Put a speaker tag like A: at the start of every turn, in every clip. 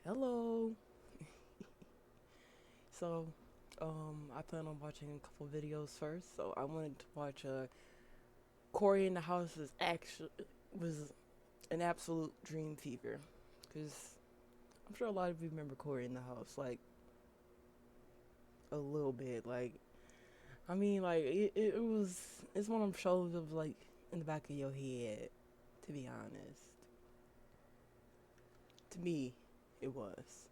A: Hello. So, I plan on watching a couple videos first. So I wanted to watch Cory in the House was an absolute dream fever, because I'm sure a lot of you remember Cory in the House, like a little bit. Like, I mean, like it's one of them shows of like in the back of your head. To be honest, to me, it was.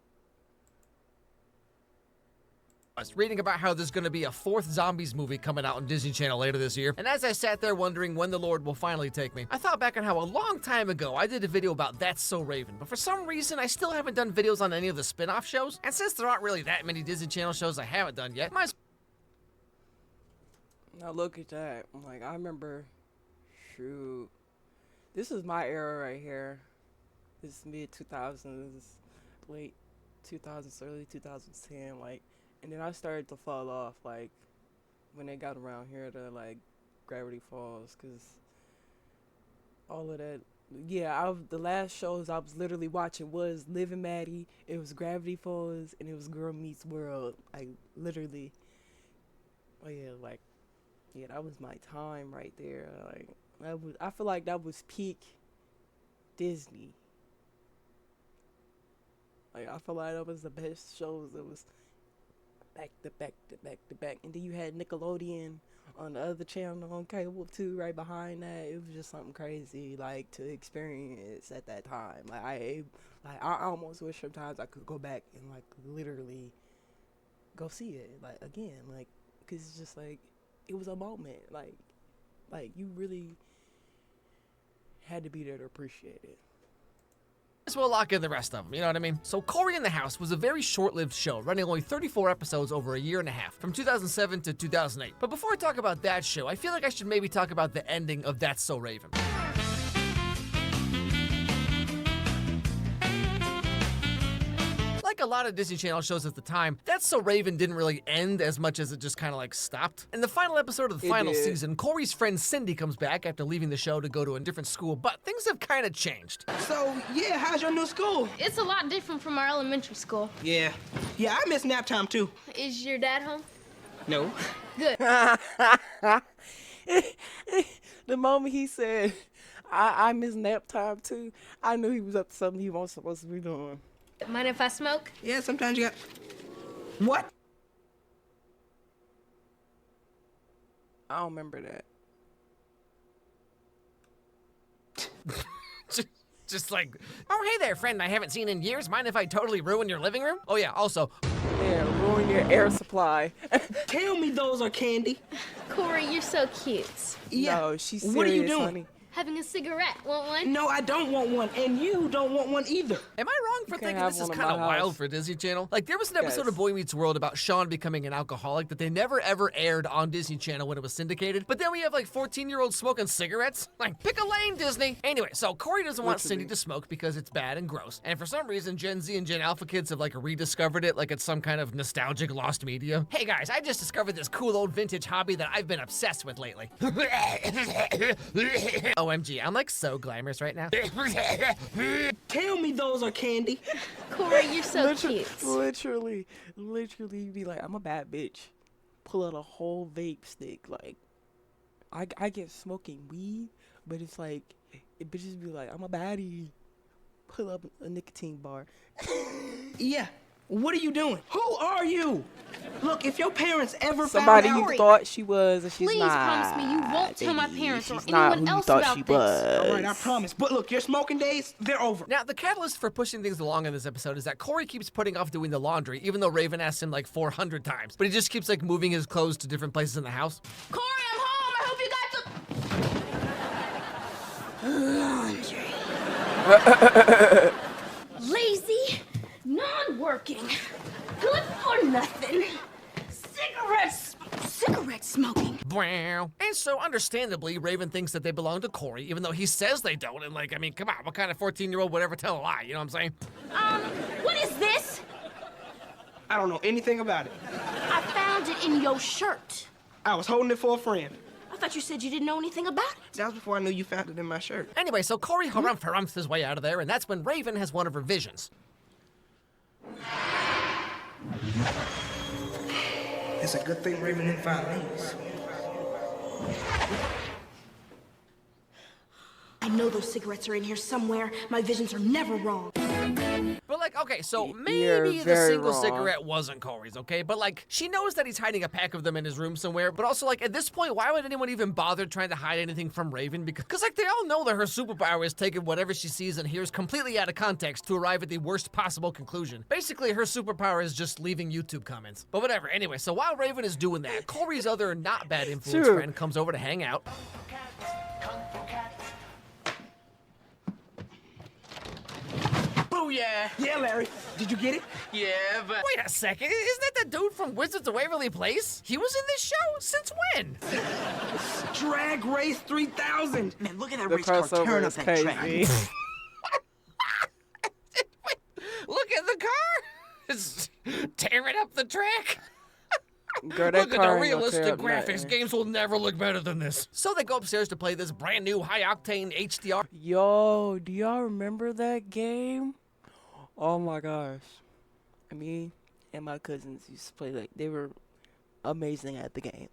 B: I was reading about how there's going to be a fourth zombies movie coming out on Disney Channel later this year, and as I sat there wondering when the Lord will finally take me, I thought back on how a long time ago I did a video about That's So Raven, but for some reason I still haven't done videos on any of the spin-off shows, and since there aren't really that many Disney Channel shows I haven't done yet,
A: Now look at that. I'm like, I remember, shoot, this is my era right here. This is mid 2000s, late 2000s, early 2010, like. And then I started to fall off, like, when they got around here to, like, Gravity Falls, because all of that, yeah, the last shows I was literally watching was Liv and Maddie, it was Gravity Falls, and it was Girl Meets World, like, literally. Oh, yeah, like, yeah, that was my time right there, like, I feel like that was peak Disney. Like, I feel like that was the best shows. It was back to back to back to back. And then you had Nickelodeon on the other channel on cable too, right behind that. It was just something crazy, like, to experience at that time. Like, I almost wish sometimes I could go back and, like, literally go see it, like, again, like, because it's just, like, it was a moment. Like, you really had to be there to appreciate it.
B: as well lock in the rest of them, you know what I mean? So Cory in the House was a very short-lived show, running only 34 episodes over a year and a half, from 2007 to 2008. But before I talk about that show, I feel like I should maybe talk about the ending of That's So Raven. Like a lot of Disney Channel shows at the time, That's So Raven didn't really end as much as it just kind of like stopped. In the final episode of the final season, Cory's friend Cindy comes back after leaving the show to go to a different school, but things have kind of changed.
C: So, yeah, how's your new school?
D: It's a lot different from our elementary school.
C: Yeah, I miss nap time too.
D: Is your dad home?
C: No.
D: Good.
A: The moment he said, I miss nap time too, I knew he was up to something he wasn't supposed to be doing.
D: Mind if I smoke?
C: Yeah, sometimes you got... What?
A: I don't remember that.
B: Just like, oh, hey there, friend I haven't seen in years. Mind if I totally ruin your living room? Oh, yeah, also...
A: Yeah, ruin your air supply.
C: Tell me those are candy.
D: Cory, you're so cute.
C: Yeah.
A: No, she's serious,
C: What are you doing?
A: honey.
D: Having a cigarette. Want one?
C: No, I don't want one, and you don't want one either.
B: Am I wrong for
A: can
B: thinking
A: have
B: this is
A: one in
B: kind of
A: my
B: wild
A: house.
B: for Disney Channel? Like, there was an episode
A: Yes.
B: of Boy Meets World about Sean becoming an alcoholic that they never ever aired on Disney Channel when it was syndicated. But then we have like 14-year-olds smoking cigarettes. Like, pick a lane, Disney. Anyway, so Cory doesn't want Cindy to smoke because it's bad and gross. And for some reason, Gen Z and Gen Alpha kids have like rediscovered it like it's some kind of nostalgic lost media. Hey guys, I just discovered this cool old vintage hobby that I've been obsessed with lately. OMG, I'm like so glamorous right now.
C: Tell me those are candy.
D: Cory, you're so cute.
A: Literally, you'd be like, I'm a bad bitch. Pull out a whole vape stick. Like, I get smoking weed, but it's like, bitches be like, I'm a baddie. Pull up a nicotine bar.
C: Yeah. What are you doing? Who are you? Look, if your parents ever
A: Somebody
C: found out...
A: you thought she was, and she's
D: Please
A: not.
D: promise me you won't tell my
A: baby.
D: parents or
A: She's not
D: anyone
A: who you
D: else
A: thought
D: about
A: she
D: this.
A: was.
C: All right, I promise. But look, your smoking days, they're over.
B: Now, the catalyst for pushing things along in this episode is that Cory keeps putting off doing the laundry, even though Raven asks him like 400 times. But he just keeps like moving his clothes to different places in the house.
D: Cory, I'm home. I hope you got some... Lazy, non-working, good for nothing, cigarette smoking.
B: And so, understandably, Raven thinks that they belong to Cory, even though he says they don't. And like, I mean, come on, what kind of 14-year-old would ever tell a lie? You know what I'm saying?
D: What is this?
C: I don't know anything about it.
D: I found it in your shirt.
C: I was holding it for a friend.
D: I thought you said you didn't know anything about it.
C: That was before I knew you found it in my shirt.
B: Anyway, so Cory harumphs his way out of there, and that's when Raven has one of her visions.
C: It's a good thing Raven didn't find these.
D: I know those cigarettes are in here somewhere. My visions are never wrong.
B: But like, okay, so
A: You're
B: maybe the
A: very
B: single
A: wrong.
B: cigarette wasn't Cory's, okay? But like, she knows that he's hiding a pack of them in his room somewhere. But also, like, at this point, why would anyone even bother trying to hide anything from Raven? Because like, they all know that her superpower is taking whatever she sees and hears completely out of context to arrive at the worst possible conclusion. Basically, her superpower is just leaving YouTube comments. But whatever. Anyway, so while Raven is doing that, Cory's other not bad influence
A: Sure.
B: friend comes over to hang out.
C: Booyah! Yeah, Larry. Did you get it?
E: Yeah, but
B: Wait a second, isn't that the dude from Wizards of Waverly Place? He was in this show? Since when?
C: Drag Race 3000.
E: man, look at that
A: The
E: race car
A: crossover
E: tearing up
A: is
E: that
A: crazy.
E: track.
B: Look at the car! It's tearing up the track.
A: Girl, that
B: Look at the
A: car ain't gonna tear
B: realistic
A: up
B: graphics.
A: nothing.
B: Games will never look better than this. So they go upstairs to play this brand new high-octane HDR.
A: Yo, do y'all remember that game? Oh my gosh. Me and my cousins used to play, like, they were amazing at the game.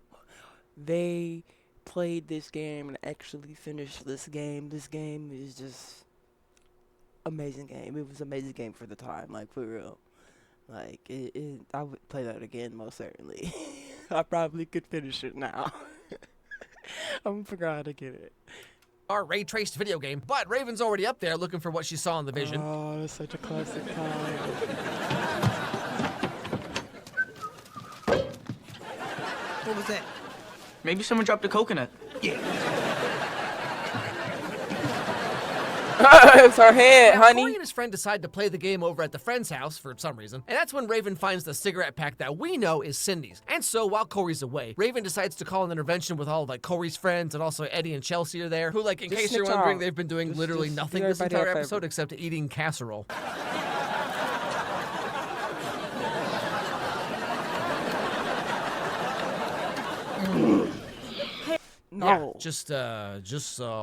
A: They played this game and actually finished this game. This game is just amazing game. It was an amazing game for the time, like, for real. Like, I would play that again, most certainly. I probably could finish it now. I'm gonna figure out how to get it.
B: Our ray-traced video game, but Raven's already up there looking for what she saw in the vision.
A: Oh, that's such a classic time.
C: What was that?
E: Maybe someone dropped a coconut.
A: It's her head,
B: Now,
A: honey.
B: Cory and his friend decide to play the game over at the friend's house for some reason, and that's when Raven finds the cigarette pack that we know is Cindy's. And so, while Cory's away, Raven decides to call an intervention with all of, like, Cory's friends, and also Eddie and Chelsea are there, who, like, in
A: Just
B: case you're
A: snitch
B: wondering,
A: out.
B: they've been doing
A: Just-
B: literally
A: just
B: nothing
A: give
B: this
A: everybody
B: entire
A: a favor.
B: episode except eating casserole.
A: No.
B: Just a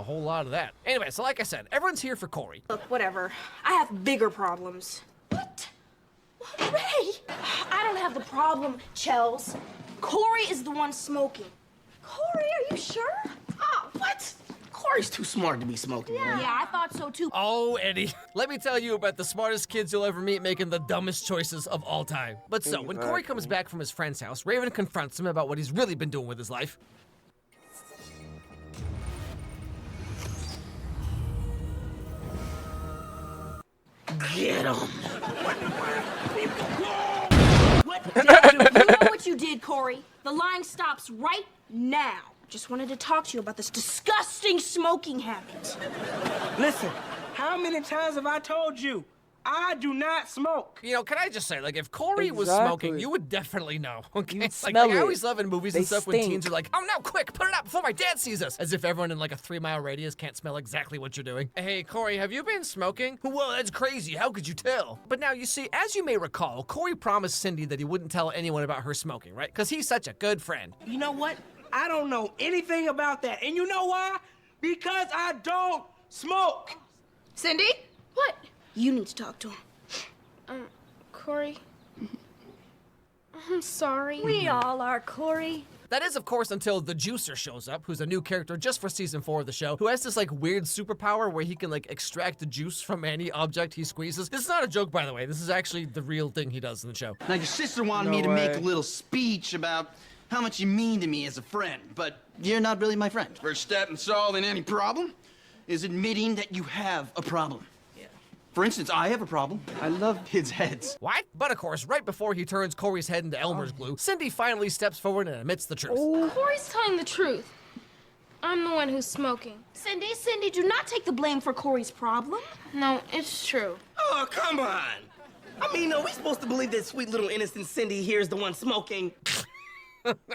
B: whole lot of that. Anyway, so like I said, everyone's here for Cory.
D: Look, whatever. I have bigger problems. What? Ray! I don't have the problem, Chels. Cory is the one smoking. Cory, are you sure?
C: Oh, what? Cory's too smart to be smoking.
D: Yeah, I thought so too.
B: Oh, Eddie, let me tell you about the smartest kids you'll ever meet making the dumbest choices of all time. But so, when Cory comes back from his friend's house, Raven confronts him about what he's really been doing with his life.
C: Get him.
D: You know what you did, Cory. The lying stops right now. Just wanted to talk to you about this disgusting smoking habit.
C: Listen, how many times have I told you? I do not smoke.
B: You know, can I just say, like, if Cory was smoking,
A: Exactly.
B: you would definitely know, okay?
A: You'd
B: Like,
A: smell
B: I
A: it.
B: always love in movies and
A: They
B: stuff when teens
A: stink.
B: are like, oh no, quick, put it up before my dad sees us. As if everyone in like a 3-mile radius can't smell exactly what you're doing. Hey, Cory, have you been smoking? Well, that's crazy. How could you tell? But now, you see, as you may recall, Cory promised Cindy that he wouldn't tell anyone about her smoking, right? Because he's such a good friend.
C: You know what? I don't know anything about that. And you know why? Because I don't smoke.
D: Cindy? What? You need to talk to him.
F: Cory. I'm sorry.
D: We all are, Cory.
B: That is, of course, until the Juicer shows up, who's a new character just for season 4 of the show, who has this, like, weird superpower where he can, like, extract the juice from any object he squeezes. This is not a joke, by the way. This is actually the real thing he does in the show.
G: Now, your sister wanted
A: No
G: me to make a
A: way.
G: little speech about how much you mean to me as a friend, but you're not really my friend. First step in solving any problem is admitting that you have a problem. For instance, I have a problem. I love kids' heads.
B: What? But, of course, right before he turns Cory's head into Elmer's glue, Cindy finally steps forward and admits the truth.
F: Cory's telling the truth. I'm the one who's smoking.
D: Cindy, do not take the blame for Cory's problem.
F: No, it's true.
C: Oh, come on. I mean, are we supposed to believe that sweet little innocent Cindy here is the one smoking?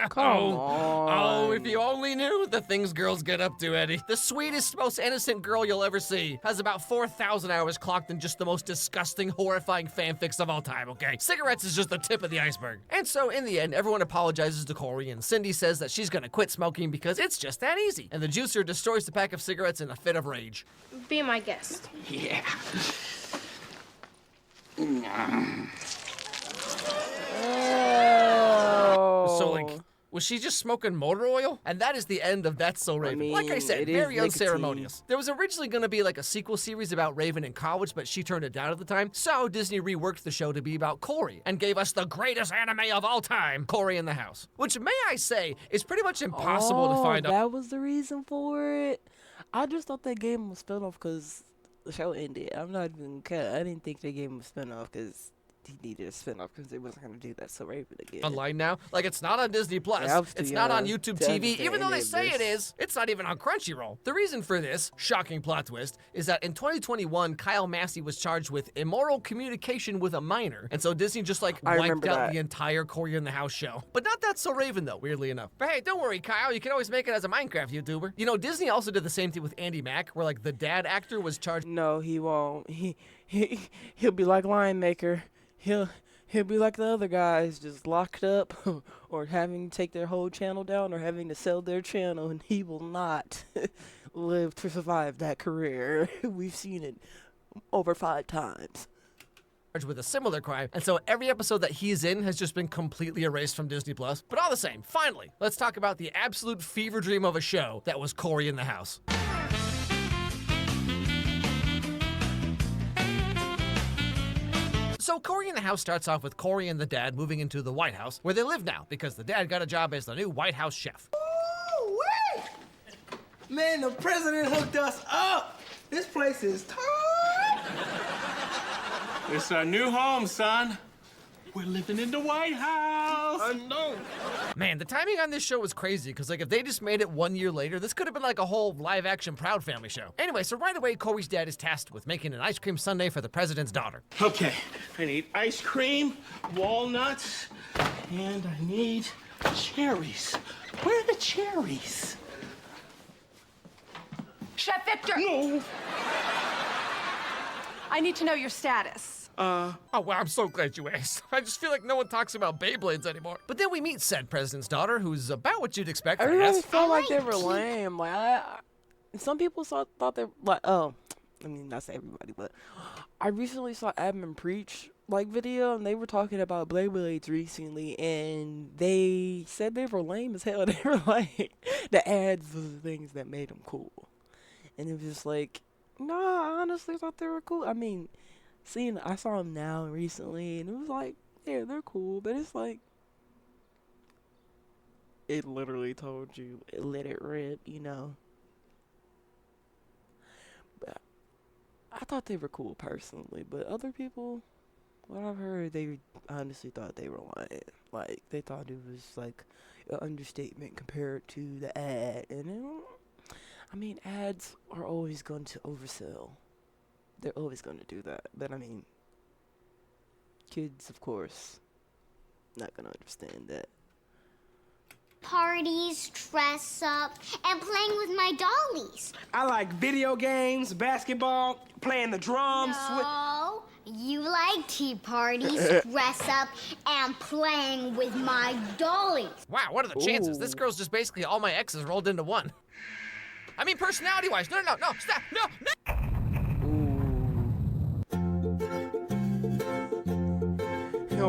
A: Come on.
B: Oh, if you only knew the things girls get up to, Eddie. The sweetest, most innocent girl you'll ever see has about 4,000 hours clocked in just the most disgusting, horrifying fanfics of all time, okay? Cigarettes is just the tip of the iceberg. And so, in the end, everyone apologizes to Cory, and Cindy says that she's gonna quit smoking because it's just that easy. And the juicer destroys the pack of cigarettes in a fit of rage.
F: Be my guest.
C: Yeah.
B: Was she just smoking motor oil? And that is the end of That's So Raven.
A: mean,
B: Like I said,
A: it is
B: very
A: nicotine.
B: unceremonious. There was originally going to be like a sequel series about Raven in college, but she turned it down at the time. So Disney reworked the show to be about Cory and gave us the greatest anime of all time, Cory in the House. Which, may I say, is pretty much impossible to find out.
A: That was the reason for it. I just thought they gave him a spinoff because the show ended. I'm not even kidding. I didn't think they gave him a spinoff because he needed a spinoff because they wasn't going to do that so Raven again.
B: Online now? Like, it's not on Disney Plus.
A: Yeah, I was too
B: It's not on
A: young
B: YouTube
A: to
B: TV,
A: understand
B: even though
A: any
B: they
A: of
B: say it
A: this.
B: is. It's not even on Crunchyroll. The reason for this shocking plot twist is that in 2021, Kyle Massey was charged with immoral communication with a minor, and so Disney just like
A: I
B: wiped
A: remember
B: out
A: that.
B: the entire Cory in the House show. But not That's So Raven though, weirdly enough. But hey, don't worry, Kyle. You can always make it as a Minecraft YouTuber. You know, Disney also did the same thing with Andy Mack, where like the dad actor was charged.
A: No, he won't. He'll be like Lion Maker. He'll be like the other guys, just locked up, or having to take their whole channel down, or having to sell their channel, and he will not live to survive that career. We've seen it over 5 times.
B: With a similar crime, and so every episode that he's in has just been completely erased from Disney Plus. But all the same, finally, let's talk about the absolute fever dream of a show that was Cory in the House. So Cory in the House starts off with Cory and the dad moving into the White House, where they live now, because the dad got a job as the new White House chef.
C: Ooh-wee! Man, the president hooked us up. This place is tight.
H: It's our new home, son. We're living in the White House.
C: I know.
B: Man, the timing on this show was crazy, because like if they just made it 1 year later, this could have been like a whole live-action Proud Family show. Anyway, so right away, Cory's dad is tasked with making an ice cream sundae for the president's daughter.
H: Okay, I need ice cream, walnuts, and I need cherries. Where are the cherries?
I: Chef Victor!
H: No.
I: I need to know your status.
B: Oh, well, I'm so glad you asked. I just feel like no one talks about Beyblades anymore. But then we meet said president's daughter, who's about what you'd expect, I
A: Everybody
B: guess.
A: felt like they were lame. Like, some people thought they like. Oh, I mean, not say everybody, but I recently saw Admin Preach video, and they were talking about Beyblades recently, and they said they were lame as hell. They were like, the ads was the things that made them cool, and it was just like, no, I honestly thought they were cool. I mean, I saw them now recently, and it was like, yeah, they're cool, but it's like, it literally told you, let it rip, you know. But I thought they were cool personally, but other people, what I've heard, they honestly thought they were lying. Like, they thought it was like an understatement compared to the ad, and I mean, ads are always going to oversell. They're always going to do that. But I mean, kids, of course, not going to understand that.
J: Parties, dress up, and playing with my dollies.
C: I like video games, basketball, playing the drums.
J: No, you like tea parties, dress up, and playing with my dollies.
B: Wow, what are the chances? This girl's just basically all my exes rolled into one. I mean, personality-wise. No, stop, no.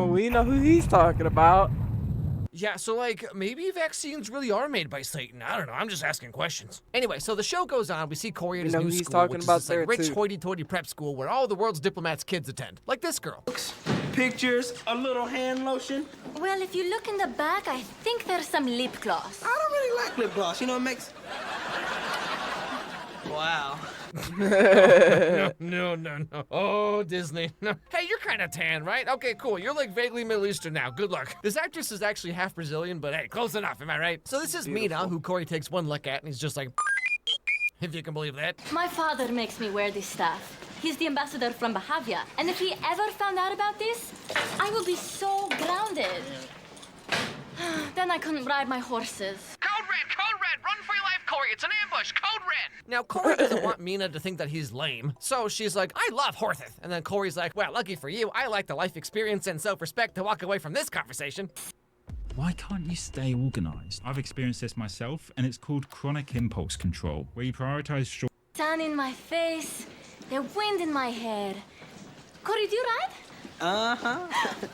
A: We know who he's talking about.
B: Yeah, so like, maybe vaccines really are made by Satan. I don't know, I'm just asking questions. Anyway, so the show goes on. We see Cory at his new
A: he's
B: school,
A: talking
B: which is
A: about
B: this like
A: there,
B: rich
A: too.
B: hoity-toity prep school where all the world's diplomats' kids attend. Like this girl.
C: Pictures, a little hand lotion.
K: Well, if you look in the back, I think there's some lip gloss.
C: I don't really like lip gloss. You know, it makes...
E: Wow.
B: No. Oh, Disney. No. Hey, you're kind of tan, right? Okay, cool. You're like vaguely Middle Eastern now. Good luck. This actress is actually half Brazilian, but hey, close enough, am I right? So this is Mina, who Cory takes one look at, and he's just like, if you can believe that.
K: My father makes me wear this stuff. He's the ambassador from Bahavia, and if he ever found out about this, I will be so grounded. Then I couldn't ride my horses.
B: Code red, run for your life, Cory. It's an ambush. Code red. Now, Cory doesn't want Mina to think that he's lame, so she's like, I love horses. And then Cory's like, well, lucky for you, I like the life experience and self-respect to walk away from this conversation.
L: Why can't you stay organized? I've experienced this myself, and it's called chronic impulse control, where you prioritize short.
K: Sun in my face, the wind in my hair. Cory, do you ride?
C: Uh-huh.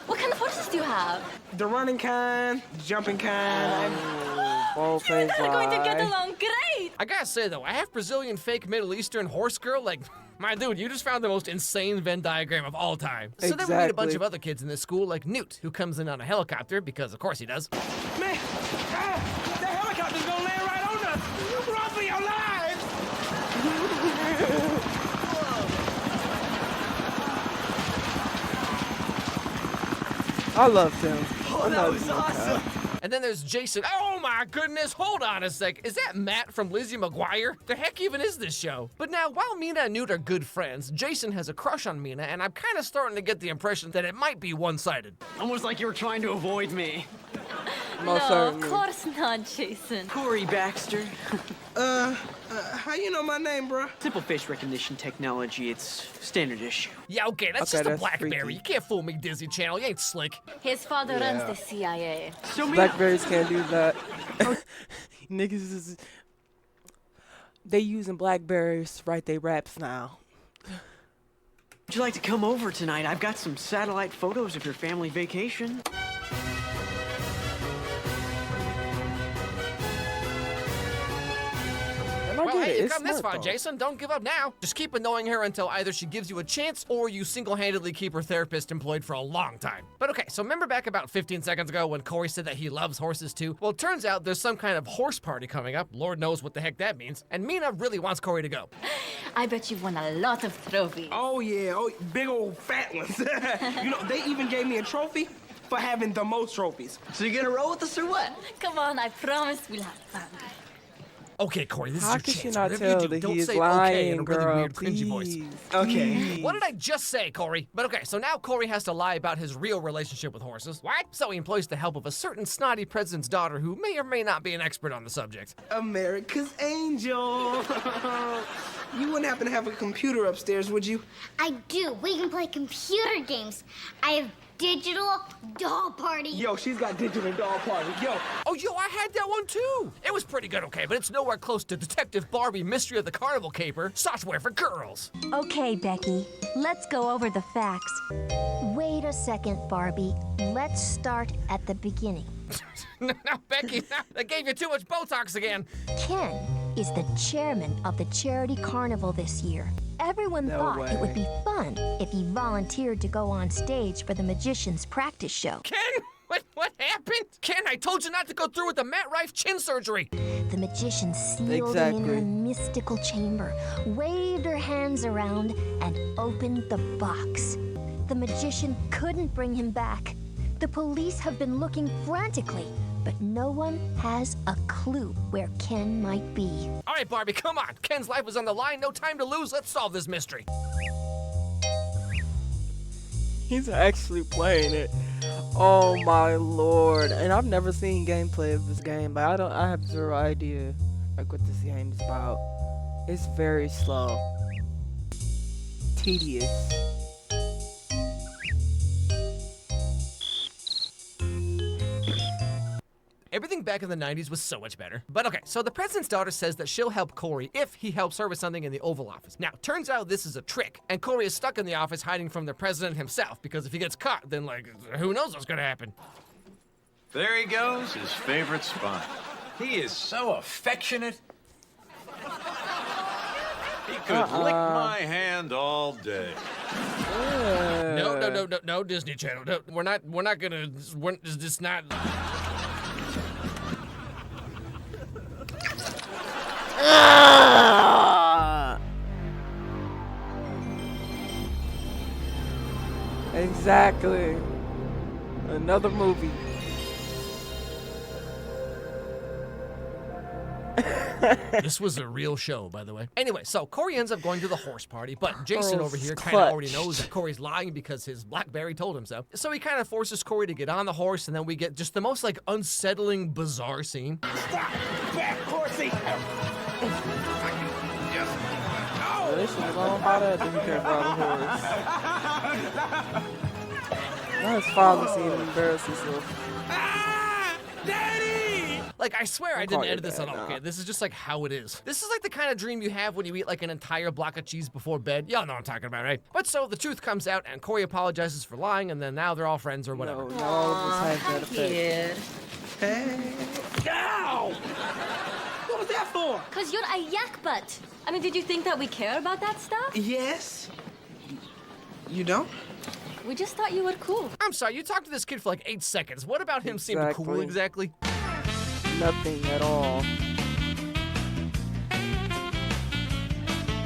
K: What kind of horses do you have?
C: The running kind, jumping kind.
A: Both things
K: They're going to get
A: lie.
K: along great.
B: I gotta say though, a half Brazilian fake Middle Eastern horse girl, like, my dude, you just found the most insane Venn diagram of all time. So then we meet a bunch
A: Exactly.
B: of other kids in this school, like Newt, who comes in on a helicopter, because of course he does.
C: Man, that helicopter's gonna land right on us. Run for your lives.
A: I loved him.
C: Oh, that was awesome.
B: And then there's Jason. Oh my goodness, hold on a sec. Is that Matt from Lizzie McGuire? The heck even is this show? But now, while Mina and Newt are good friends, Jason has a crush on Mina, and I'm kind of starting to get the impression that it might be one-sided.
E: Almost like you were trying to avoid me.
A: Most
K: No,
A: certainly.
K: of course not, Jason.
E: Cory Baxter.
C: How you know my name, bro?
E: Simple face recognition technology. It's standard issue.
B: Yeah, okay, that's
A: Okay,
B: just a
A: that's
B: Blackberry.
A: freaky.
B: You can't fool me, Disney Channel. You ain't slick.
K: His father runs the CIA.
E: So Mina,
A: Blackberries can't do that. Niggas is. They using Blackberries to write they raps now.
E: would you like to come over tonight? I've got some satellite photos of your family vacation.
B: Well, hey, you've
A: It's
B: come this
A: smart,
B: far,
A: though.
B: Jason. Don't give up now. Just keep annoying her until either she gives you a chance or you single-handedly keep her therapist employed for a long time. But okay, so remember back about 15 seconds ago when Cory said that he loves horses too? Well, it turns out there's some kind of horse party coming up. Lord knows what the heck that means. And Mina really wants Cory to go.
K: I bet you've won a lot of trophies.
C: Oh, yeah. Oh, big old fat ones. You know, they even gave me a trophy for having the most trophies.
E: So you gonna roll with us or what?
K: Come on, I promise we'll have fun.
B: Okay, Cory, this
A: How
B: is
A: can
B: your
A: she
B: chance.
A: not
B: Whatever
A: tell
B: you do,
A: that
B: don't
A: he is
B: say okay in a
A: lying,
B: really
A: girl?
B: weird, cringy voice.
A: Please.
C: Okay.
B: What did I just say, Cory? But okay, so now Cory has to lie about his real relationship with horses. What? So he employs the help of a certain snotty president's daughter who may or may not be an expert on the subject.
C: America's Angel. You wouldn't happen to have a computer upstairs, would you?
J: I do. We can play computer games. I have digital doll party.
C: Yo, she's got digital doll party. Yo.
B: Oh, yo, I had that one too. It was pretty good, okay, but it's nowhere close to Detective Barbie Mystery of the Carnival Caper, software for girls.
M: Okay, Becky, let's go over the facts. Wait a second, Barbie. Let's start at the beginning.
B: No, Becky, that gave you too much Botox again.
M: Ken is the chairman of the charity carnival this year. Everyone
A: No
M: thought it would
A: way.
M: be fun if he volunteered to go on stage for the magician's practice show.
B: Ken, what happened? Ken, I told you not to go through with the Matt Rife chin surgery.
M: The magician sealed him in her
A: Exactly.
M: mystical chamber, waved her hands around, and opened the box. The magician couldn't bring him back. The police have been looking frantically, but no one has a clue where Ken might be.
B: All right, Barbie, come on. Ken's life is on the line. No time to lose. Let's solve this mystery.
A: He's actually playing it. Oh my lord! And I've never seen gameplay of this game, but I have zero idea like what this game is about. It's very slow, tedious.
B: Everything back in the 90s was so much better. But okay, so the president's daughter says that she'll help Cory if he helps her with something in the Oval Office. Now, turns out this is a trick, and Cory is stuck in the office hiding from the president himself, because if he gets caught, then, like, who knows what's gonna happen.
N: There he goes, his favorite spot. He is so affectionate. He could lick my hand all day.
B: No, Disney Channel. No, we're not gonna, it's just not.
A: Exactly. Another movie.
B: This was a real show, by the way. Anyway, so Cory ends up going to the horse party, but Jason over here kind of
A: clutch.
B: already knows that Cory's lying because his Blackberry told him so. So he kind of forces Cory to get on the horse, and then we get just the most, like, unsettling, bizarre scene.
C: Stop! Back, horsey!
A: They should have gone by that didn't care about the horse. Now his father seeing him embarrass himself.
C: Daddy!
B: Like, Like, I swear I
A: Don't
B: didn't
A: call your
B: edit this
A: dad,
B: at all,
A: nah.
B: okay? This is just like how it is. This is like the kind of dream you have when you eat like an entire block of cheese before bed. Y'all know what I'm talking about, right? But so the truth comes out and Cory apologizes for lying and then now they're all friends or whatever.
A: No, not all of us have that effect.
C: Hey. Ow! What was that for?
K: Cause you're a yak butt. I mean, did you think that we care about that stuff?
C: Yes. You don't?
K: We just thought you were cool.
B: I'm sorry, you talked to this kid for like 8 seconds. What about him seemed cool exactly?
A: Nothing at all.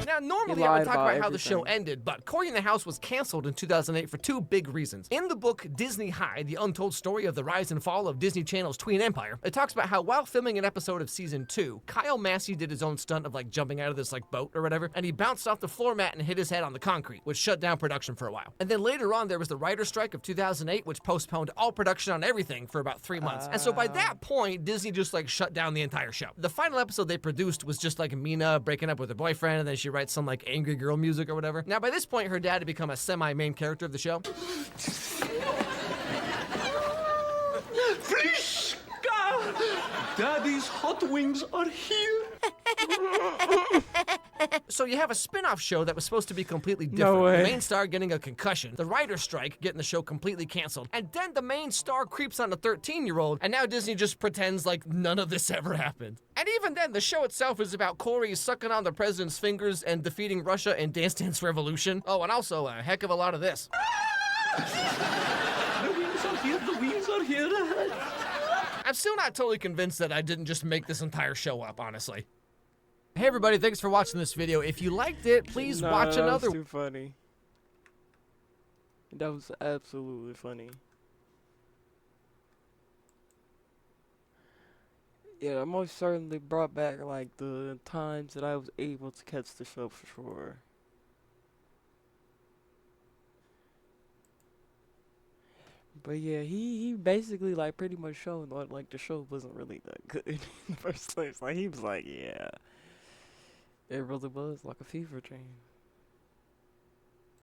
B: Now, normally
A: He
B: I would
A: lied
B: talk about how the show
A: everything.
B: ended, but Cory in the House was canceled in 2008 for 2 big reasons. In the book Disney High, the untold story of the rise and fall of Disney Channel's tween empire, it talks about how while filming an episode of season 2, Kyle Massey did his own stunt of like jumping out of this like boat or whatever, and he bounced off the floor mat and hit his head on the concrete, which shut down production for a while. And then later on, there was the writer's strike of 2008, which postponed all production on everything for about 3 months. And so by that point, Disney just like shut down the entire show. The final episode they produced was just like Mina breaking up with her boyfriend, and then she writes some like angry girl music or whatever. Now by this point, her dad had become a semi-main character of the show.
C: Daddy's hot wings are here.
B: So you have a spin-off show that was supposed to be completely
A: No
B: different.
A: way.
B: The main star getting a concussion, the writer's strike getting the show completely canceled, and then the main star creeps on a 13-year-old, and now Disney just pretends like none of this ever happened. And even then, the show itself is about Cory sucking on the president's fingers and defeating Russia in Dance Dance Revolution. Oh, and also a heck of a lot of this.
C: The wings are here. The wings are here.
B: I'm still not totally convinced that I didn't just make this entire show up, honestly. Hey everybody, thanks for watching this video. If you liked it, please watch
A: That
B: another.
A: was too funny. That was absolutely funny. Yeah, it most certainly brought back like the times that I was able to catch the show for sure. But yeah, he basically like pretty much showed like the show wasn't really that good in the first place. Like he was like, yeah, it really was like a fever dream.